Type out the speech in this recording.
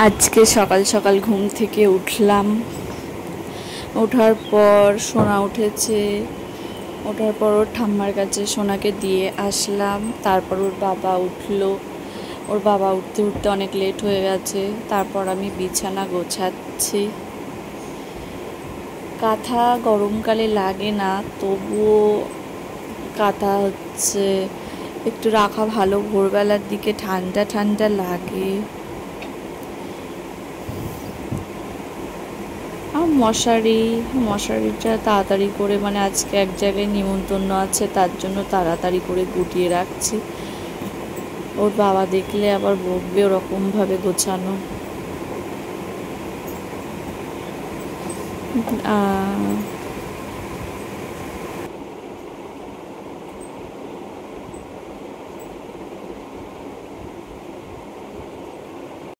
আজকে সকাল সকাল ঘুম থেকে উঠলাম। ওঠার পর সোনা উঠেছে, ওঠার পর ওর ঠাম্মার কাছে সোনাকে দিয়ে আসলাম। তারপর ওর বাবা উঠলো, ওর বাবা উঠতে উঠতে অনেক লেট হয়ে গেছে। তারপর আমি বিছানা গোছাচ্ছি। কাঁথা গরমকালে লাগে না, তবুও কাঁথা একটু রাখা ভালো, ভোরবেলার দিকে ঠান্ডা ঠান্ডা লাগে। আর মশারিটা তাড়াতাড়ি করে, মানে আজকে এক জায়গায় নিমন্ত্রণ আছে, তার জন্য তাড়াতাড়ি করে গুটিয়ে রাখছি। ওর বাবা দেখলে আবার বকবে ওরকমভাবে গোছানো।